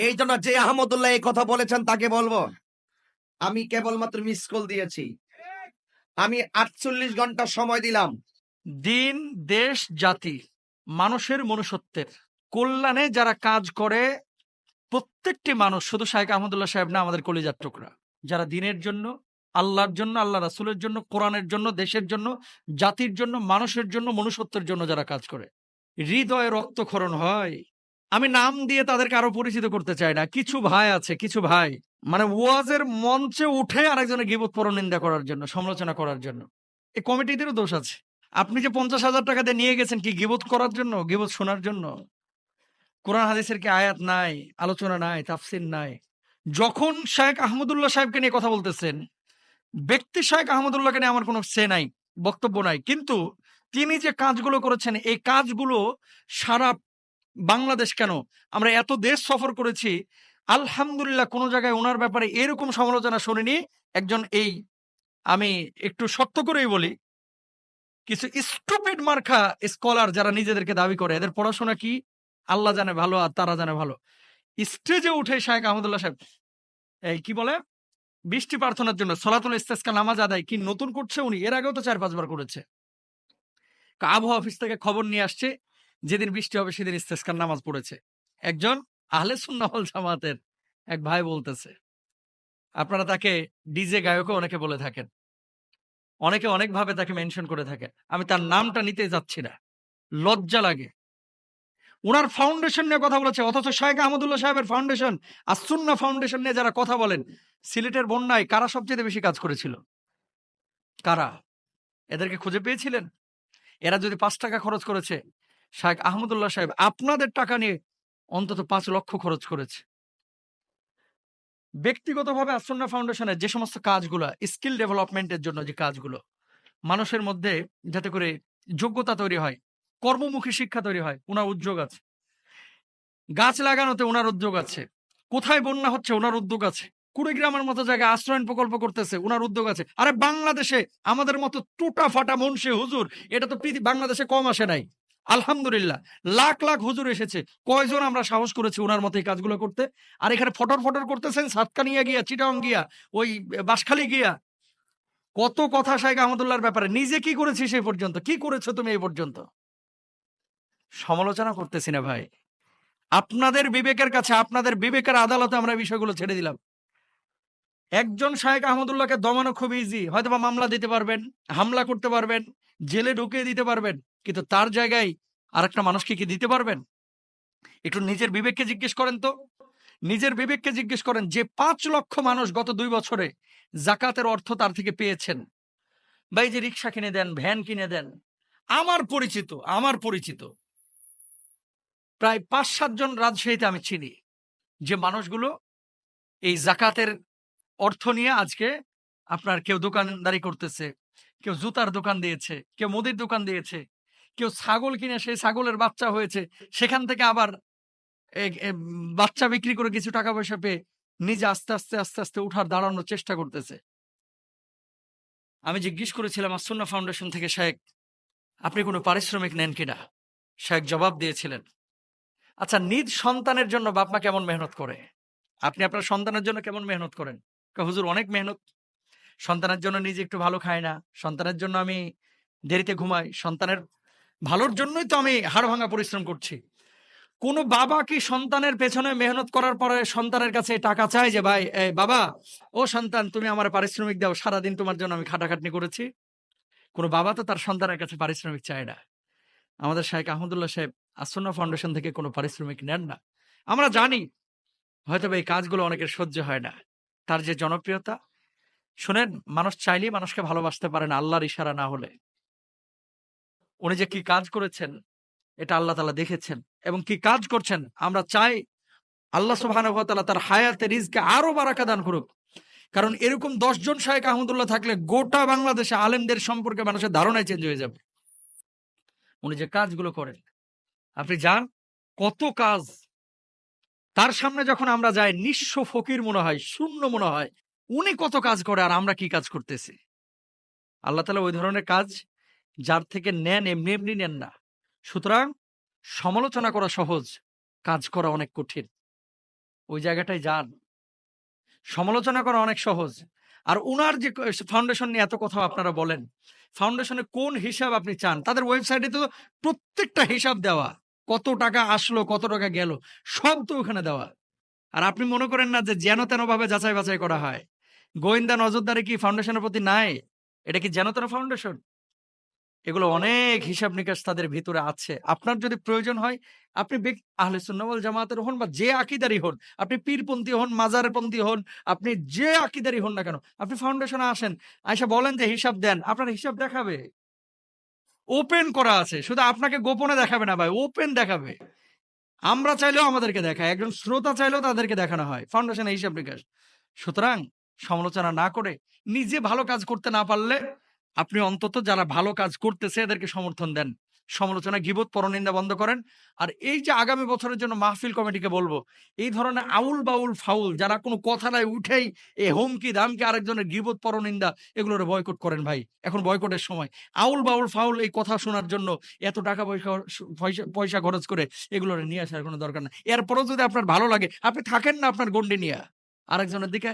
এই জন্য যে আহমদুল্লাহ এই কথা বলেছেন তাকে বলবো, আমি কেবলমাত্র মিস কল দিয়েছি, আমি 48 ঘন্টা সময় দিলাম দিন, দেশ, জাতি, মানুষের মনুষ্যত্বের কল্যাণে যারা কাজ করে, প্রত্যেকটি মানুষ, শুধু শাইখ আহমদুল্লাহ সাহেব না, আমাদের কলিজার টুকরা, যারা দিনের জন্য, আল্লাহর জন্য, আল্লাহ রাসূলের জন্য, কোরআনের জন্য, দেশের জন্য, জাতির জন্য, মানুষের জন্য, মনুষ্যত্বের জন্য যারা কাজ করে, হৃদয়ে রক্তক্ষরণ হয়। আমি নাম দিয়ে তাদেরকে আরো পরিচিত করতে চাই না। কিছু ভাই আছে, কিছু ভাই মানে ওয়াজের মঞ্চে উঠে আরেকজনের গীবত পরনিন্দা করার জন্য, সমালোচনা করার জন্য। এই কমিটিদেরও দোষ আছে। আপনি যে 50,000 টাকা দিয়ে নিয়ে গেছেন কি গীবত করার জন্য, গীবত শোনার জন্য? কোরআন হাদিসের কি আয়াত নাই, আলোচনা নাই, তাফসির নাই? যখন শায়েখ আহমদুল্লাহ সাহেবকে নিয়ে কথা বলতেছেন, ব্যক্তি শায়েখ আহমদুল্লাহকে নিয়ে আমার কোনো সে নাই, বক্তব্য নাই, কিন্তু তিনি যে কাজগুলো করেছেন, এই কাজগুলো সারা বাংলাদেশ কেন, আমরা এত দেশ সফর করেছি, আলহামদুলিল্লাহ কোনো জায়গায় ওনার ব্যাপারে এরকম সমালোচনা শুনিনি। একজন এই, আমি একটু শক্ত করেই বলি, কিছু স্টুপিড মার্কা স্কলার যারা নিজেদেরকে দাবি করে, এদের পড়াশোনা কি আল্লাহ জানে ভালো আর তারা জানে ভালো, স্টেজে উঠে শায়েখ আহমদুল্লাহ সাহেব এই কি বলে বৃষ্টি প্রার্থনার জন্য সলাতুল ইস্তেসকা নামাজ আদায় কি নতুন করছে উনি? এর আগেও তো 4-5 বার করেছে। আবহাওয়া অফিস থেকে খবর নিয়ে আসছে, যেদিন বৃষ্টি হবে সেদিন ইস্তেসকার নামাজ পড়েছে। একজন আহলে সুন্নাহ ওয়াল জামাতের এক ভাই বলতেছে, আপনারা তাকে ডিজে গায়কও অনেকে বলে থাকেন, অনেকে অনেকভাবে তাকে মেনশন করে থাকেন, আমি তার নামটা নিতে যাচ্ছি না, লজ্জা লাগে। উনার ফাউন্ডেশন নিয়ে কথা বলেছে, অথচ শায়েখ আহমদুল্লাহ সাহেবের ফাউন্ডেশন, আসুন্না ফাউন্ডেশন নিয়ে যারা কথা বলেন, সিলেটের বন্যায় কারা সবচেয়ে বেশি কাজ করেছিল? কারা? এদেরকে খুঁজে পেয়েছিলেন? এরা যদি 5 টাকা খরচ করেছে, শায়েখ আহমদুল্লাহ সাহেব আপনাদের টাকা নিয়ে অন্তত 5 লক্ষ খরচ করেছে। ব্যক্তিগতভাবে আসুন্না ফাউন্ডেশনের যে সমস্ত কাজগুলো, স্কিল ডেভেলপমেন্টের জন্য যে কাজগুলো, মানুষের মধ্যে যাতে করে যোগ্যতা তৈরি হয়, কর্মমুখী শিক্ষা তৈরি হয়, উনার উদ্যোগ আছে। গাছ লাগানোতে উনার উদ্যোগ আছে। কোথায় বন্যা হচ্ছে উনার উদ্যোগ আছে। কুড়িগ্রামের মতো জায়গায় আশ্রয়ণ প্রকল্প করতেছে, উনার উদ্যোগ আছে। আরে বাংলাদেশে আমাদের মতো টুটা ফাটা মুন্সি হুজুর, এটা তো বাংলাদেশে কম আসে নাই। আলহামদুলিল্লাহ, লাখ লাখ হুজুর এসেছে। কয়জন আমরা সাহস করেছি উনার মতো এই কাজগুলো করতে? আর এখানে ফটর ফটর করতেছেন সাতকানিয়া গিয়া, চিটাং গিয়া, ওই বাঁশখালী গিয়া। কত কথা শাইখ আহমদুল্লাহর ব্যাপারে, নিজে কি করেছি সেই পর্যন্ত, কি করেছো তুমি এই পর্যন্ত? সমালোচনা করতেছি না ভাই, আপনাদের বিবেকের কাছে, আপনাদের বিবেকের আদালতে আমরা বিষয়গুলো ছেড়ে দিলাম। একজন শায়েখ আহমদুল্লাহকে দমানো খুব ইজি, হয়তোবা মামলা দিতে পারবেন, হামলা করতে পারবেন, জেলে ঢুকিয়ে দিতে পারবেন, কিন্তু তার জায়গায় আরেকটা মানুষকে কি দিতে পারবেন? একটু নিজের বিবেককে জিজ্ঞেস করেন তো, নিজের বিবেককে জিজ্ঞেস করেন যে 5 লক্ষ মানুষ গত 2 বছরে জাকাতের অর্থ তার থেকে পেয়েছেন, বা এই যে রিক্সা কিনে দেন, ভ্যান কিনে দেন, আমার পরিচিত প্রায় 5-7 জন রাজশাহীতে আমি চিনি, যে মানুষগুলো এই জাকাতের অর্থ নিয়ে আজকে আপনার কেউ দোকানদারি করতেছে, কেউ জুতার দোকান দিয়েছে, কেউ মুদির দোকান দিয়েছে, কেউ ছাগল কিনে সেই ছাগলের বাচ্চা হয়েছে, সেখান থেকে আবার বাচ্চা বিক্রি করে কিছু টাকা পয়সা পেয়ে নিজে আস্তে আস্তে আস্তে আস্তে উঠার দাঁড়ানোর চেষ্টা করতেছে। আমি জিজ্ঞেস করেছিলাম আসুন্না ফাউন্ডেশন থেকে, শায়েখ আপনি কোনো পারিশ্রমিক নেন কিনা? শায়েখ জবাব দিয়েছিলেন, আচ্ছা নিজ সন্তানের জন্য বাপ মা কেমন মেহনত করে, আপনি আপনার সন্তানের জন্য কেমন মেহনত করেন? হুজুর অনেক মেহনত, সন্তানের জন্য নিজে একটু ভালো খাই না, সন্তানের জন্য আমি দেরিতে ঘুমাই, সন্তানের ভালোর জন্যই তো আমি হাড় ভাঙা পরিশ্রম করছি। কোন বাবা কি সন্তানের পেছনে মেহনত করার পরে সন্তানের কাছে টাকা চায় যে ভাই বাবা, ও সন্তান তুমি আমার পারিশ্রমিক দাও, সারাদিন তোমার জন্য আমি খাটাখাটনি করেছি? কোন বাবা তো তার সন্তানের কাছে পারিশ্রমিক চায় না। আমাদের শায়েখ আহমদুল্লাহ সাহেব আসুন্না ফাউন্ডেশন থেকে কোনো পারিশ্রমিক নেন না। আমরা জানি হয়তো এই কাজগুলো অনেকের সহ্য হয় না, তার যে জনপ্রিয়তা, শুনেন, মানুষ চাইলেই মানুষকে ভালোবাসতে পারে না আল্লাহর ইশারা না হলে। উনি যে কি কাজ করেছেন এটা আল্লাহ তাআলা দেখেছেন, এবং কি কাজ করছেন আমরা চাই আল্লাহ সুবহানাহু ওয়া তাআলা তার হায়াতে রিজকে আরো বারাকা দান করুক। কারণ এরকম 10 জন শায়েখ আহমদুল্লাহ থাকলে গোটা বাংলাদেশে আলেমদের সম্পর্কে মানুষের ধারণাই চেঞ্জ হয়ে যাবে। উনি যে কাজগুলো করেন, আপনি যান, কত কাজ তার সামনে যখন আমরা যাই নিঃস্ব ফকির মনে হয়, শূন্য মনে হয়। উনি কত কাজ করে আর আমরা কি কাজ করতেছি। আল্লাহ তাআলা ওই ধরনের কাজ যার থেকে নেন এমনি এমনি নেন না। সুতরাং সমালোচনা করা সহজ, কাজ করা অনেক কঠিন। ওই জায়গাটায় যান। সমালোচনা করা অনেক সহজ। আর উনার যে ফাউন্ডেশন নিয়ে এত কথা আপনারা বলেন, ফাউন্ডেশনে কোন হিসাব আপনি চান? তাদের ওয়েবসাইটে তো প্রত্যেকটা হিসাব দেওয়া। কত টাকা আসলো, কত টাকা গেল, সব তো ওখানে দেওয়া। আর আপনি মনে করেন না যে যেন তেন ভাবে যাচাই বাছাই করা হয়? গোয়েন্দা নজরদারি কি ফাউন্ডেশনের প্রতি নাই? এটা কি যেন তেন ফাউন্ডেশন? এগুলো অনেক হিসাব নিকাশ তাদের ভিতরে আছে। আপনার যদি প্রয়োজন হয়, আপনি আহলে সুন্নাহ ওয়াল জামাতের হন বা যে আকীদারই হন, আপনি পীরপন্থী হন, মাজারপন্থী হন, আপনি যে আকীদারই হন না কেন, আপনি ফাউন্ডেশনে আসেন। আইসা বলেন যে হিসাব দেন, আপনার হিসাব দেখাবে। ওপেন করা আছে। শুধু আপনাকে গোপনে দেখাবে না ভাই, ওপেন দেখাবে। আমরা চাইলেও আমাদেরকে দেখায়। একজন শ্রোতা চাইলেও তাদেরকে দেখানো হয়। ফাউন্ডেশনের হিসাব নিকাশ। সুতরাং সমালোচনা না করে নিজে ভালো কাজ করতে না পারলে আপনি অন্তত যারা ভালো কাজ করতেছে এদেরকে সমর্থন দেন। সমালোচনা, গীবত, পরনিন্দা বন্ধ করেন। আর এই যে আগামী বছরের জন্য মাহফিল কমিটিকে বলবো, এই ধরনের আউল বাউল ফাউল যারা কোনো কথা নাই উঠেই এ হুমকি দামকি আরেকজনের গীবত পরনিন্দা এগুলোরে বয়কট করেন ভাই। এখন বয়কটের সময়। আউল বাউল ফাউল এই কথা শোনার জন্য এত টাকা পয়সা পয়সা খরচ করে এগুলোরে নিয়ে আসার কোনো দরকার নাই। এরপরেও যদি আপনার ভালো লাগে আপনি থাকেন না আপনার গন্ডি নিয়া। আরেকজনের দিকে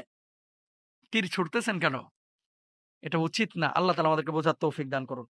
তীর ছুড়তেছেন কেন? এটা উচিত না। আল্লাহ তাআলা আমাদেরকে বোঝার তৌফিক দান করুন।